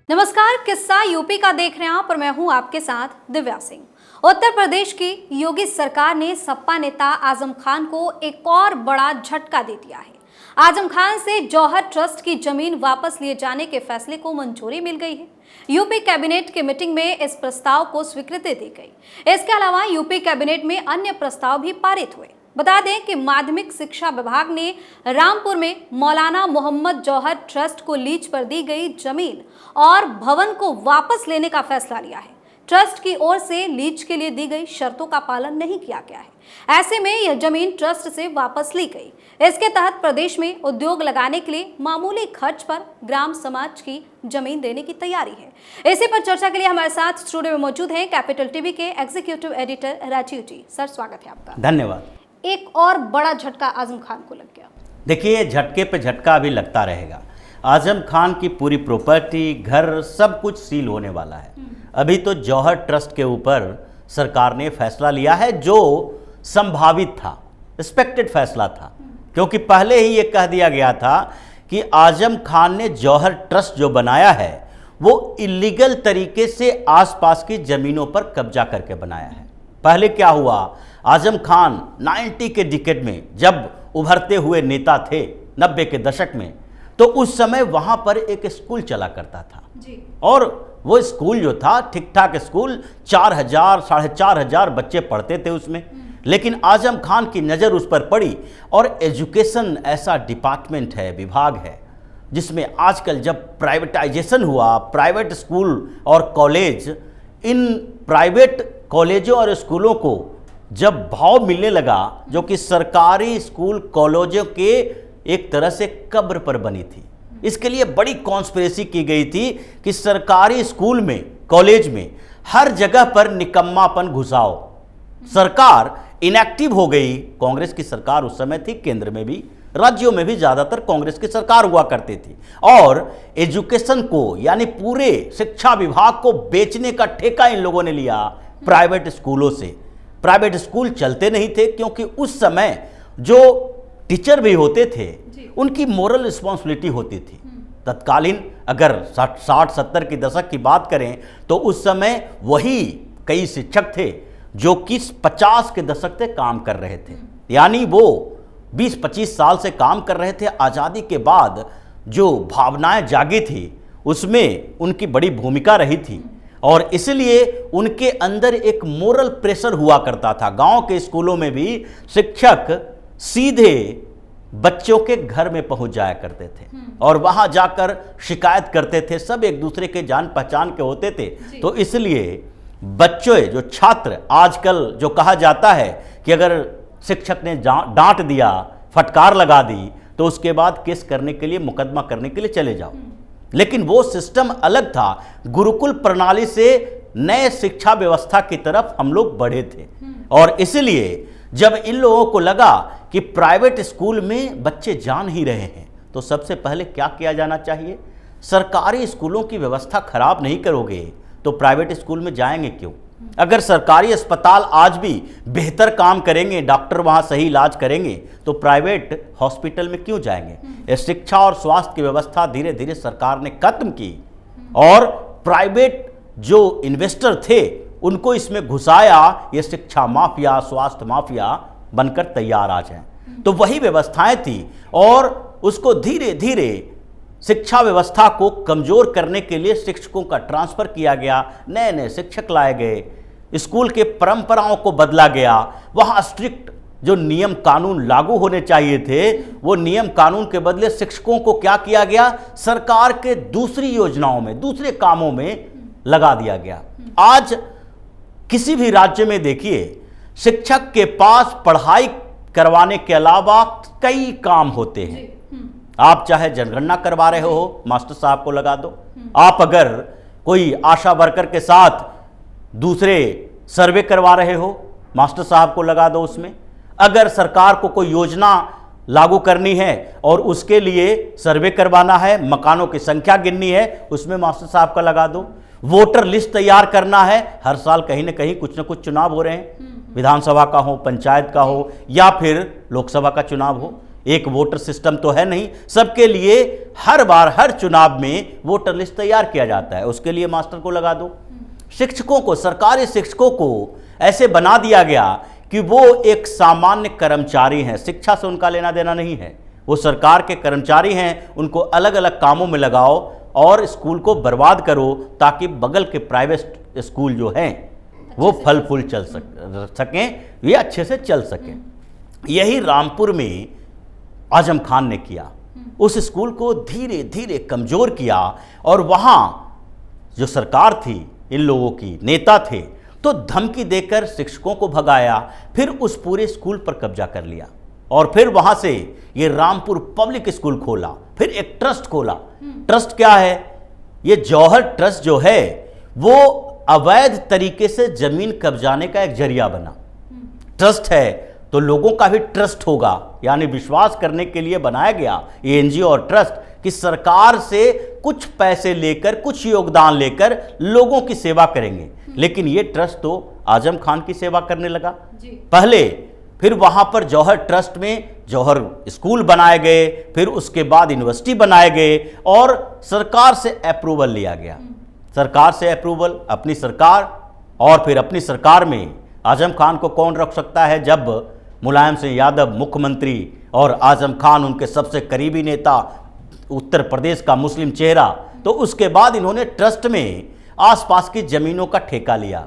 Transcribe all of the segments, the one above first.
नमस्कार, किस्सा यूपी का देख रहे हैं आप और मैं हूं आपके साथ दिव्या सिंह। उत्तर प्रदेश की योगी सरकार ने सपा नेता आजम खान को एक और बड़ा झटका दे दिया है। आजम खान से जौहर ट्रस्ट की जमीन वापस लिए जाने के फैसले को मंजूरी मिल गई है। यूपी कैबिनेट की मीटिंग में इस प्रस्ताव को स्वीकृति दी गई। इसके अलावा यूपी कैबिनेट में अन्य प्रस्ताव भी पारित हुए। बता दें कि माध्यमिक शिक्षा विभाग ने रामपुर में मौलाना मोहम्मद जौहर ट्रस्ट को लीज पर दी गई जमीन और भवन को वापस लेने का फैसला लिया है। ट्रस्ट की ओर से लीज के लिए दी गई शर्तों का पालन नहीं किया गया है। ऐसे में यह जमीन ट्रस्ट से वापस ली गई। इसके तहत प्रदेश में उद्योग लगाने के लिए मामूली खर्च पर ग्राम समाज की जमीन देने की तैयारी है। इसी पर चर्चा के लिए हमारे साथ स्टूडियो में मौजूद हैं कैपिटल टीवी के एग्जीक्यूटिव एडिटर राजीव जी। सर, स्वागत है आपका। धन्यवाद। एक और बड़ा झटका आजम खान को लग गया। देखिए, झटके पे झटका अभी लगता रहेगा। आजम खान की पूरी प्रॉपर्टी, घर, सब कुछ सील होने वाला है। अभी तो जौहर ट्रस्ट के ऊपर सरकार ने फैसला लिया है जो संभावित था, एक्सपेक्टेड फैसला था, क्योंकि पहले ही ये कह दिया गया था कि आजम खान ने जौहर ट्रस्ट जो बनाया है वो इलीगल तरीके से आसपास की जमीनों पर कब्जा करके बनाया है। पहले क्या हुआ, आजम खान 90 के डिकेड में जब उभरते हुए नेता थे, 90 के दशक में, तो उस समय वहां पर एक स्कूल चला करता था जी। और वो स्कूल जो था ठीक ठाक स्कूल, 4000 4500 बच्चे पढ़ते थे उसमें। लेकिन आजम खान की नज़र उस पर पड़ी और एजुकेशन ऐसा डिपार्टमेंट है, विभाग है, जिसमें आजकल जब प्राइवेटाइजेशन हुआ, प्राइवेट स्कूल और कॉलेज, इन प्राइवेट कॉलेजों और स्कूलों को जब भाव मिलने लगा जो कि सरकारी स्कूल कॉलेजों के एक तरह से कब्र पर बनी थी। इसके लिए बड़ी कॉन्स्पिरेसी की गई थी कि सरकारी स्कूल में, कॉलेज में हर जगह पर निकम्मापन घुसाओ। सरकार इनएक्टिव हो गई। कांग्रेस की सरकार उस समय थी, केंद्र में भी, राज्यों में भी ज़्यादातर कांग्रेस की सरकार हुआ करती थी। और एजुकेशन को, यानी पूरे शिक्षा विभाग को बेचने का ठेका इन लोगों ने लिया प्राइवेट स्कूलों से। प्राइवेट स्कूल चलते नहीं थे क्योंकि उस समय जो टीचर भी होते थे उनकी मोरल रिस्पॉन्सिबिलिटी होती थी। तत्कालीन अगर 60-70 के दशक की बात करें तो उस समय वही कई शिक्षक थे जो कि 50 के दशक से काम कर रहे थे, यानी वो 20-25 साल से काम कर रहे थे। आज़ादी के बाद जो भावनाएं जागी थी उसमें उनकी बड़ी भूमिका रही थी और इसलिए उनके अंदर एक मोरल प्रेशर हुआ करता था। गांव के स्कूलों में भी शिक्षक सीधे बच्चों के घर में पहुंच जाया करते थे और वहां जाकर शिकायत करते थे। सब एक दूसरे के जान पहचान के होते थे। तो इसलिए बच्चे, जो छात्र, आजकल जो कहा जाता है कि अगर शिक्षक ने डांट दिया, फटकार लगा दी, तो उसके बाद केस करने के लिए, मुकदमा करने के लिए चले जाओ। लेकिन वो सिस्टम अलग था। गुरुकुल प्रणाली से नए शिक्षा व्यवस्था की तरफ हम लोग बढ़े थे और इसलिए जब इन लोगों को लगा कि प्राइवेट स्कूल में बच्चे जा नहीं रहे हैं तो सबसे पहले क्या किया जाना चाहिए, सरकारी स्कूलों की व्यवस्था खराब नहीं करोगे तो प्राइवेट स्कूल में जाएंगे क्यों। अगर सरकारी अस्पताल आज भी बेहतर काम करेंगे, डॉक्टर वहां सही इलाज करेंगे, तो प्राइवेट हॉस्पिटल में क्यों जाएंगे। शिक्षा और स्वास्थ्य की व्यवस्था धीरे धीरे सरकार ने खत्म की और प्राइवेट जो इन्वेस्टर थे उनको इसमें घुसाया। ये शिक्षा माफिया, स्वास्थ्य माफिया बनकर तैयार आ जाए। तो वही व्यवस्थाएं थी और उसको धीरे धीरे शिक्षा व्यवस्था को कमजोर करने के लिए शिक्षकों का ट्रांसफर किया गया, नए नए शिक्षक लाए गए, स्कूल के परंपराओं को बदला गया। वहाँ स्ट्रिक्ट जो नियम कानून लागू होने चाहिए थे वो नियम कानून के बदले शिक्षकों को क्या किया गया, सरकार के दूसरी योजनाओं में, दूसरे कामों में लगा दिया गया। आज किसी भी राज्य में देखिए, शिक्षक के पास पढ़ाई करवाने के अलावा कई काम होते हैं। आप चाहे जनगणना करवा रहे हो, मास्टर साहब को लगा दो। आप अगर कोई आशा वर्कर के साथ दूसरे सर्वे करवा रहे हो, मास्टर साहब को लगा दो उसमें। अगर सरकार को कोई योजना लागू करनी है और उसके लिए सर्वे करवाना है, मकानों की संख्या गिननी है, उसमें मास्टर साहब का लगा दो। वोटर लिस्ट तैयार करना है, हर साल कहीं ना कहीं कुछ ना कुछ चुनाव हो रहे हैं, विधानसभा का हो, पंचायत का हो या फिर लोकसभा का चुनाव हो। एक वोटर सिस्टम तो है नहीं, सबके लिए हर बार हर चुनाव में वोटर लिस्ट तैयार किया जाता है, उसके लिए मास्टर को लगा दो। शिक्षकों को, सरकारी शिक्षकों को ऐसे बना दिया गया कि वो एक सामान्य कर्मचारी हैं, शिक्षा से उनका लेना देना नहीं है, वो सरकार के कर्मचारी हैं, उनको अलग अलग कामों में लगाओ और स्कूल को बर्बाद करो ताकि बगल के प्राइवेट स्कूल जो हैं वो फल फूल चल सकें, ये अच्छे से चल सकें। यही रामपुर में आजम खान ने किया, उस स्कूल को धीरे धीरे कमज़ोर किया और वहाँ जो सरकार थी, इन लोगों की नेता थे, तो धमकी देकर शिक्षकों को भगाया, फिर उस पूरे स्कूल पर कब्जा कर लिया और फिर वहाँ से ये रामपुर पब्लिक स्कूल खोला, फिर एक ट्रस्ट खोला। ट्रस्ट क्या है? ये जौहर ट्रस्ट जो है वो अवैध तरीके से जमीन कब्जाने का एक जरिया बना। ट्रस्ट है तो लोगों का भी ट्रस्ट होगा, यानी विश्वास करने के लिए बनाया गया ये एनजीओ और ट्रस्ट कि सरकार से कुछ पैसे लेकर, कुछ योगदान लेकर लोगों की सेवा करेंगे। लेकिन ये ट्रस्ट तो आजम खान की सेवा करने लगा पहले, फिर वहां पर जौहर ट्रस्ट में जौहर स्कूल बनाए गए, फिर उसके बाद यूनिवर्सिटी बनाए गए और सरकार से अप्रूवल लिया गया। सरकार से अप्रूवल, अपनी सरकार, और फिर अपनी सरकार में आजम खान को कौन रख सकता है जब मुलायम सिंह यादव मुख्यमंत्री और आजम खान उनके सबसे करीबी नेता, उत्तर प्रदेश का मुस्लिम चेहरा। तो उसके बाद इन्होंने ट्रस्ट में आसपास की जमीनों का ठेका लिया।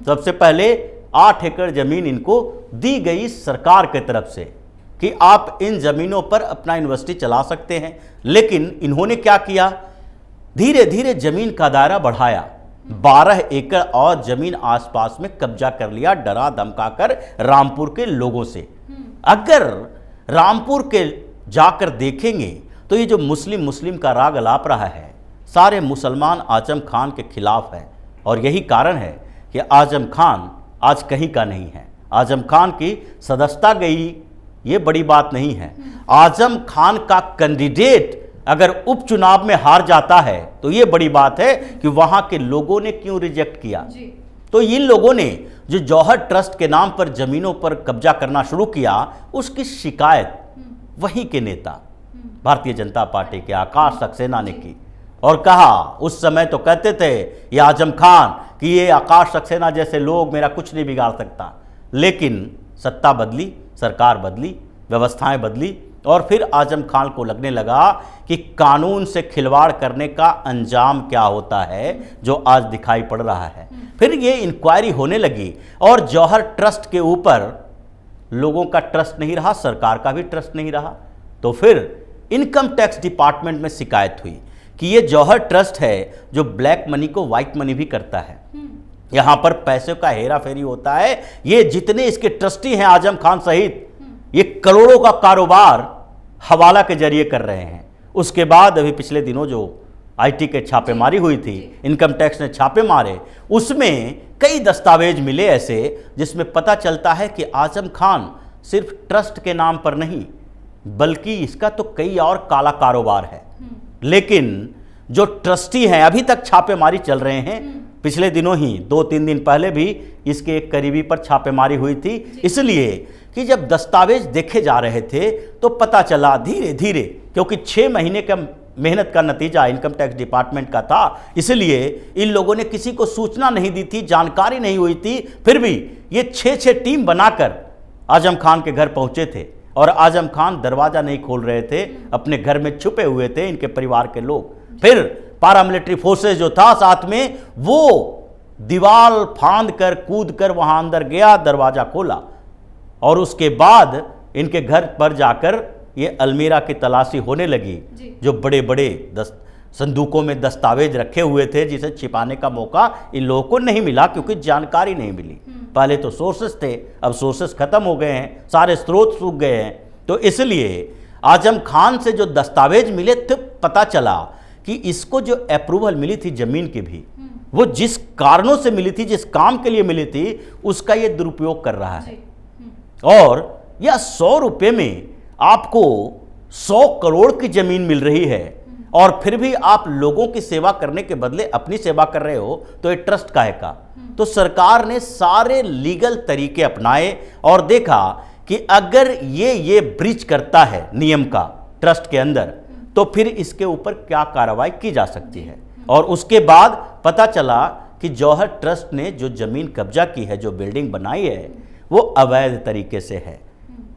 सबसे पहले 8 एकड़ जमीन इनको दी गई सरकार की तरफ से कि आप इन जमीनों पर अपना यूनिवर्सिटी चला सकते हैं। लेकिन इन्होंने क्या किया, धीरे धीरे जमीन का दायरा बढ़ाया, 12 एकड़ और जमीन आसपास में कब्जा कर लिया, डरा धमकाकर रामपुर के लोगों से। अगर रामपुर के जाकर देखेंगे तो ये जो मुस्लिम का राग अलाप रहा है, सारे मुसलमान आजम खान के खिलाफ है और यही कारण है कि आजम खान आज कहीं का नहीं है। आजम खान की सदस्यता गई, ये बड़ी बात नहीं है। आजम खान का कैंडिडेट अगर उपचुनाव में हार जाता है तो ये बड़ी बात है कि वहां के लोगों ने क्यों रिजेक्ट किया। तो इन लोगों ने जो जौहर ट्रस्ट के नाम पर जमीनों पर कब्जा करना शुरू किया, उसकी शिकायत वहीं के नेता भारतीय जनता पार्टी के आकाश सक्सेना ने की और कहा, उस समय तो कहते थे ये आजम खान कि ये आकाश सक्सेना जैसे लोग मेरा कुछ नहीं बिगाड़ सकता। लेकिन सत्ता बदली, सरकार बदली, व्यवस्थाएं बदली और फिर आजम खान को लगने लगा कि कानून से खिलवाड़ करने का अंजाम क्या होता है, जो आज दिखाई पड़ रहा है। फिर ये इंक्वायरी होने लगी और जौहर ट्रस्ट के ऊपर लोगों का ट्रस्ट नहीं रहा, सरकार का भी ट्रस्ट नहीं रहा। तो फिर इनकम टैक्स डिपार्टमेंट में शिकायत हुई कि ये जौहर ट्रस्ट है जो ब्लैक मनी को व्हाइट मनी भी करता है, यहाँ पर पैसे का हेरा फेरी होता है। ये जितने इसके ट्रस्टी हैं आजम खान सहित, ये करोड़ों का कारोबार हवाला के जरिए कर रहे हैं। उसके बाद अभी पिछले दिनों जो आईटी के छापेमारी हुई थी, इनकम टैक्स ने छापे मारे, उसमें कई दस्तावेज मिले ऐसे जिसमें पता चलता है कि आजम खान सिर्फ ट्रस्ट के नाम पर नहीं बल्कि इसका तो कई और काला कारोबार है। लेकिन जो ट्रस्टी हैं, अभी तक छापेमारी चल रहे हैं। पिछले दिनों ही 2-3 दिन पहले भी इसके एक करीबी पर छापेमारी हुई थी, इसलिए कि जब दस्तावेज देखे जा रहे थे तो पता चला धीरे धीरे, क्योंकि 6 महीने का मेहनत का नतीजा इनकम टैक्स डिपार्टमेंट का था, इसलिए इन लोगों ने किसी को सूचना नहीं दी थी, जानकारी नहीं हुई थी। फिर भी ये 6 टीम बनाकर आजम खान के घर पहुंचे थे और आजम खान दरवाजा नहीं खोल रहे थे, अपने घर में छुपे हुए थे इनके परिवार के लोग। फिर पैरामिलिट्री फोर्सेस जो था साथ में, वो दीवार फांद कर कूद कर वहां अंदर गया, दरवाजा खोला और उसके बाद इनके घर पर जाकर ये अलमीरा की तलाशी होने लगी। जो बड़े बड़े संदूकों में दस्तावेज रखे हुए थे जिसे छिपाने का मौका इन लोगों को नहीं मिला, क्योंकि जानकारी नहीं मिली। पहले तो सोर्सेस थे, अब सोर्सेस खत्म हो गए हैं, सारे स्रोत सूख गए हैं। तो इसलिए आजम खान से जो दस्तावेज मिले थे, पता चला कि इसको जो अप्रूवल मिली थी जमीन की भी, वो जिस कारणों से मिली थी, जिस काम के लिए मिली थी, उसका ये दुरुपयोग कर रहा है। और यह 100 रुपये में आपको 100 करोड़ की जमीन मिल रही है और फिर भी आप लोगों की सेवा करने के बदले अपनी सेवा कर रहे हो, तो ये ट्रस्ट काहे का। तो सरकार ने सारे लीगल तरीके अपनाए और देखा कि अगर ये ब्रीच करता है नियम का ट्रस्ट के अंदर, तो फिर इसके ऊपर क्या कार्रवाई की जा सकती है। और उसके बाद पता चला कि जौहर ट्रस्ट ने जो जमीन कब्जा की है, जो बिल्डिंग बनाई है, वो अवैध तरीके से है,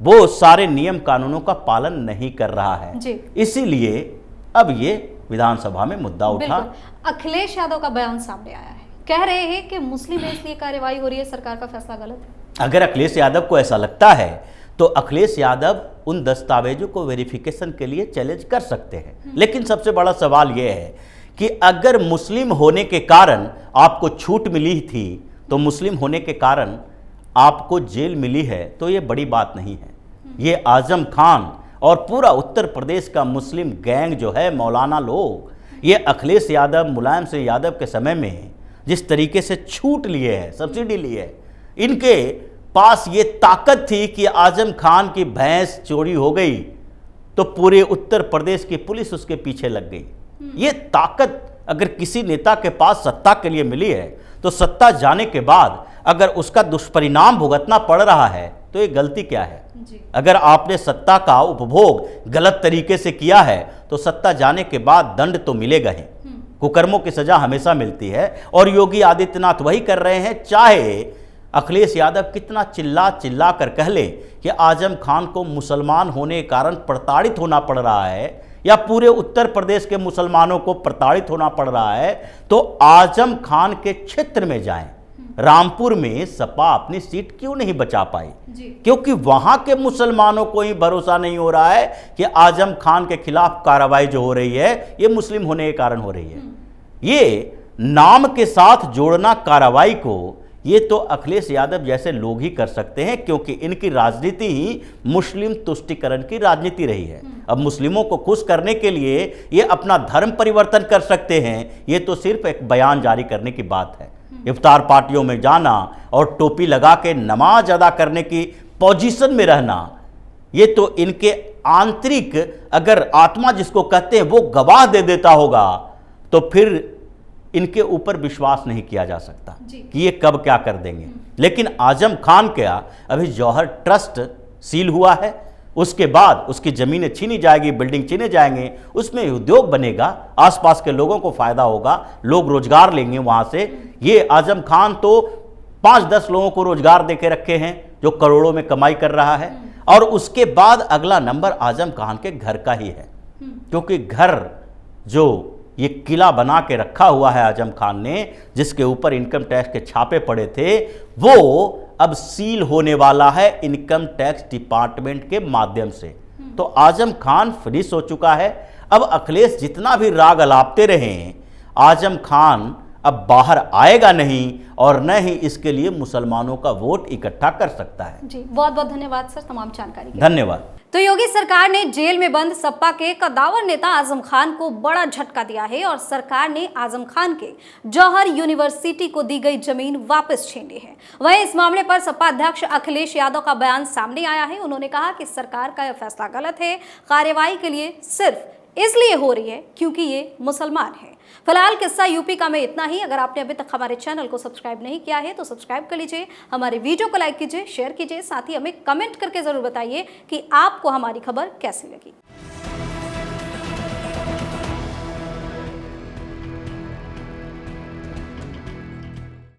वो सारे नियम कानूनों का पालन नहीं कर रहा है। इसीलिए अब ये विधानसभा में मुद्दा उठा। अखिलेश यादव का बयान सामने आया है, कह रहे हैं कि मुस्लिम है इसलिए कार्रवाई हो रही है, सरकार का फैसला गलत है। अगर अखिलेश यादव को ऐसा लगता है तो अखिलेश यादव उन दस्तावेजों को वेरिफिकेशन के लिए चैलेंज कर सकते हैं। लेकिन सबसे बड़ा सवाल यह है कि अगर मुस्लिम होने के कारण आपको छूट मिली थी, तो मुस्लिम होने के कारण आपको जेल मिली है, तो ये बड़ी बात नहीं है। ये आजम खान और पूरा उत्तर प्रदेश का मुस्लिम गैंग जो है, मौलाना लोग, ये अखिलेश यादव, मुलायम सिंह यादव के समय में जिस तरीके से छूट लिए है, सब्सिडी ली है, इनके पास ये ताकत थी कि आजम खान की भैंस चोरी हो गई तो पूरे उत्तर प्रदेश की पुलिस उसके पीछे लग गई। ये ताकत अगर किसी नेता के पास सत्ता के लिए मिली है, तो सत्ता जाने के बाद अगर उसका दुष्परिणाम भुगतना पड़ रहा है, तो ये गलती क्या है? अगर आपने सत्ता का उपभोग गलत तरीके से किया है, तो सत्ता जाने के बाद दंड तो मिलेगा ही। कुकर्मों की सजा हमेशा मिलती है, और योगी आदित्यनाथ वही कर रहे हैं। चाहे अखिलेश यादव कितना चिल्ला चिल्ला कर कह ले कि आजम खान को मुसलमान होने के कारण प्रताड़ित होना पड़ रहा है, या पूरे उत्तर प्रदेश के मुसलमानों को प्रताड़ित होना पड़ रहा है, तो आजम खान के क्षेत्र में जाएं। रामपुर में सपा अपनी सीट क्यों नहीं बचा पाई? क्योंकि वहां के मुसलमानों को ही भरोसा नहीं हो रहा है कि आजम खान के खिलाफ कार्रवाई जो हो रही है, ये मुस्लिम होने के कारण हो रही है। ये नाम के साथ जोड़ना कार्रवाई को, ये तो अखिलेश यादव जैसे लोग ही कर सकते हैं, क्योंकि इनकी राजनीति ही मुस्लिम तुष्टीकरण की राजनीति रही है। अब मुस्लिमों को खुश करने के लिए ये अपना धर्म परिवर्तन कर सकते हैं, ये तो सिर्फ एक बयान जारी करने की बात है। इफ्तार पार्टियों में जाना और टोपी लगा के नमाज अदा करने की पोजीशन में रहना, ये तो इनके आंतरिक, अगर आत्मा जिसको कहते हैं, वो गवाह दे देता होगा, तो फिर इनके ऊपर विश्वास नहीं किया जा सकता कि ये कब क्या कर देंगे। लेकिन आजम खान क्या, अभी जौहर ट्रस्ट सील हुआ है, उसके बाद उसकी ज़मीनें छीनी जाएगी, बिल्डिंग छीने जाएंगे, उसमें उद्योग बनेगा, आसपास के लोगों को फ़ायदा होगा, लोग रोजगार लेंगे वहाँ से। ये आजम खान तो 5-10 लोगों को रोजगार दे के रखे हैं, जो करोड़ों में कमाई कर रहा है। और उसके बाद अगला नंबर आजम खान के घर का ही है, क्योंकि घर जो ये किला बना के रखा हुआ है आजम खान ने, जिसके ऊपर इनकम टैक्स के छापे पड़े थे, वो अब सील होने वाला है इनकम टैक्स डिपार्टमेंट के माध्यम से। तो आजम खान फिनिश हो चुका है। अब अखिलेश जितना भी राग अलापते रहें, आजम खान अब बाहर आएगा नहीं, और न ही इसके लिए मुसलमानों का वोट इकट्ठा कर सकता है। जी, बहुत बहुत धन्यवाद सर तमाम जानकारी के लिए। धन्यवाद। तो योगी सरकार ने जेल में बंद सपा के कद्दावर नेता आजम खान को बड़ा झटका दिया है, और सरकार ने आजम खान के जौहर यूनिवर्सिटी को दी गई जमीन वापस छीन ली है। वहीं इस मामले पर सपा अध्यक्ष अखिलेश यादव का बयान सामने आया है। उन्होंने कहा कि सरकार का यह फैसला गलत है, कार्रवाई के लिए सिर्फ इसलिए हो रही है क्योंकि ये मुसलमान है। फिलहाल किस्सा यूपी का में इतना ही। अगर आपने अभी तक हमारे चैनल को सब्सक्राइब नहीं किया है तो सब्सक्राइब कर लीजिए, हमारे वीडियो को लाइक कीजिए, शेयर कीजिए, साथ ही हमें कमेंट करके जरूर बताइए कि आपको हमारी खबर कैसी लगी।